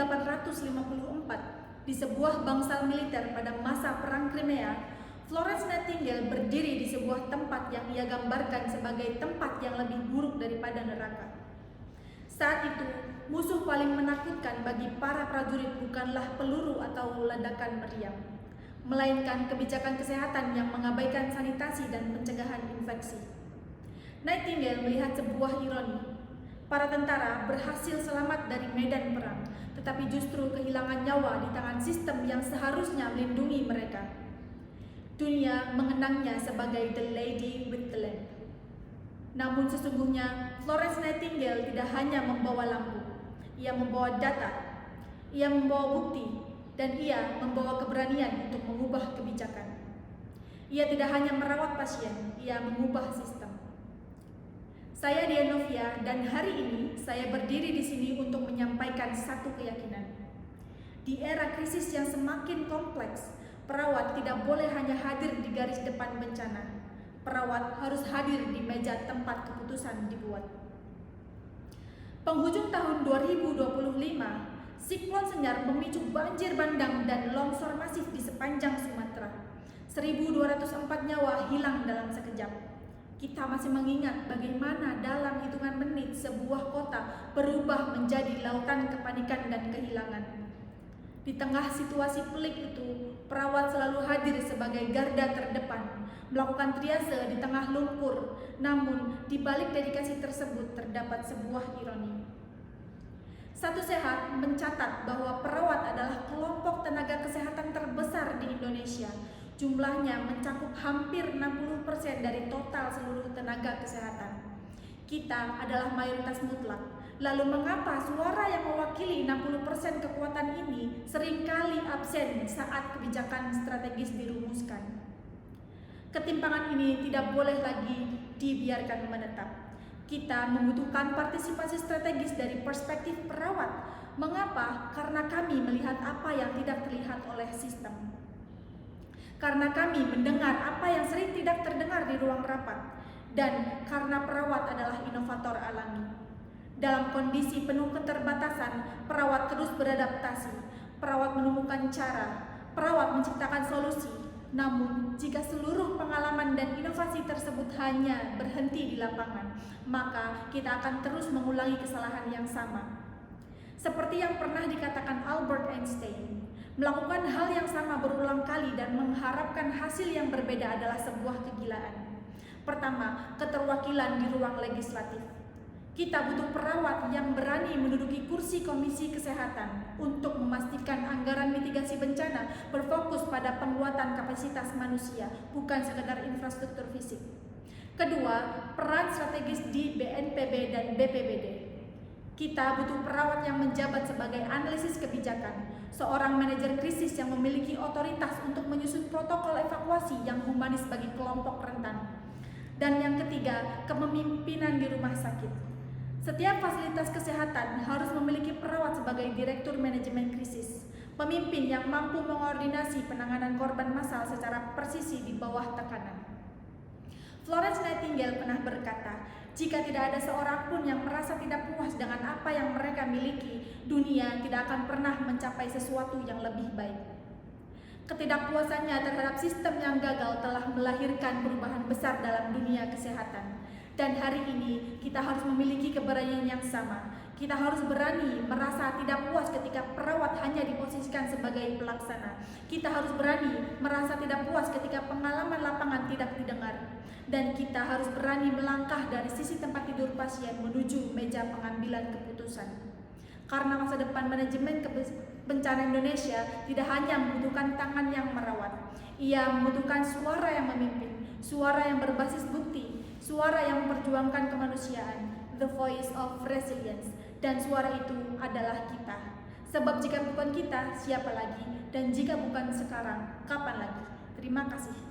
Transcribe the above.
1854 di sebuah bangsal militer pada masa Perang Crimea, Florence Nightingale berdiri di sebuah tempat yang ia gambarkan sebagai tempat yang lebih buruk daripada neraka. Saat itu, musuh paling menakutkan bagi para prajurit bukanlah peluru atau ledakan meriam, melainkan kebijakan kesehatan yang mengabaikan sanitasi dan pencegahan infeksi. Nightingale melihat sebuah ironi. Para tentara berhasil selamat dari medan perang, tetapi justru kehilangan nyawa di tangan sistem yang seharusnya melindungi mereka. Dunia mengenangnya sebagai The Lady with the Lamp. Namun sesungguhnya Florence Nightingale tidak hanya membawa lampu. Ia membawa data, ia membawa bukti, dan ia membawa keberanian untuk mengubah kebijakan. Ia tidak hanya merawat pasien, ia mengubah sistem. Saya Dian Novia, dan hari ini saya berdiri di sini untuk menyampaikan satu keyakinan. Di era krisis yang semakin kompleks, perawat tidak boleh hanya hadir di garis depan bencana. Perawat harus hadir di meja tempat keputusan dibuat. Penghujung tahun 2025, siklon Senyar memicu banjir bandang dan longsor masif di sepanjang Sumatera. 1.204 nyawa hilang dalam sekejap. Kita masih mengingat bagaimana dalam hitungan menit sebuah kota berubah menjadi lautan kepanikan dan kehilangan. Di tengah situasi pelik itu, perawat selalu hadir sebagai garda terdepan, melakukan triase di tengah lumpur. Namun, di balik dedikasi tersebut terdapat sebuah ironi. Satu Sehat mencatat bahwa perawat adalah kelompok tenaga kesehatan terbesar di Indonesia. Jumlahnya mencakup hampir 60% dari total seluruh tenaga kesehatan. Kita adalah mayoritas mutlak. Lalu mengapa suara yang mewakili 60% kekuatan ini seringkali absen saat kebijakan strategis dirumuskan? Ketimpangan ini tidak boleh lagi dibiarkan menetap. Kita membutuhkan partisipasi strategis dari perspektif perawat. Mengapa? Karena kami melihat apa yang tidak terlihat oleh sistem. Karena kami mendengar apa yang sering tidak terdengar di ruang rapat. Dan karena perawat adalah inovator alami. Dalam kondisi penuh keterbatasan, perawat terus beradaptasi. Perawat menemukan cara, perawat menciptakan solusi. Namun, jika seluruh pengalaman dan inovasi tersebut hanya berhenti di lapangan, maka kita akan terus mengulangi kesalahan yang sama. Seperti yang pernah dikatakan Albert Einstein, melakukan hal yang sama berulang kali dan mengharapkan hasil yang berbeda adalah sebuah kegilaan. Pertama, keterwakilan di ruang legislatif. Kita butuh perawat yang berani menduduki kursi Komisi Kesehatan untuk memastikan anggaran mitigasi bencana berfokus pada penguatan kapasitas manusia, bukan sekedar infrastruktur fisik. Kedua, peran strategis di BNPB dan BPBD. Kita butuh perawat yang menjabat sebagai analisis kebijakan, seorang manajer krisis yang memiliki otoritas untuk menyusun protokol evakuasi yang humanis bagi kelompok rentan. Dan yang ketiga, kepemimpinan di rumah sakit. Setiap fasilitas kesehatan harus memiliki perawat sebagai direktur manajemen krisis, pemimpin yang mampu mengordinasi penanganan korban massal secara presisi di bawah tekanan. Florence Nightingale pernah berkata, jika tidak ada seorang pun yang merasa tidak puas dengan apa yang mereka miliki, dunia tidak akan pernah mencapai sesuatu yang lebih baik. Ketidakpuasannya terhadap sistem yang gagal telah melahirkan perubahan besar dalam dunia kesehatan. Dan hari ini kita harus memiliki keberanian yang sama. Kita harus berani merasa tidak puas ketika perawat hanya diposisikan sebagai pelaksana. Kita harus berani merasa tidak puas ketika pengalaman lapangan tidak didengar. Dan kita harus berani melangkah dari sisi tempat tidur pasien menuju meja pengambilan keputusan. Karena masa depan manajemen bencana Indonesia tidak hanya membutuhkan tangan yang merawat. Ia membutuhkan suara yang memimpin, suara yang berbasis bukti, suara yang memperjuangkan kemanusiaan, the voice of resilience, dan suara itu adalah kita. Sebab jika bukan kita, siapa lagi? Dan jika bukan sekarang, kapan lagi? Terima kasih.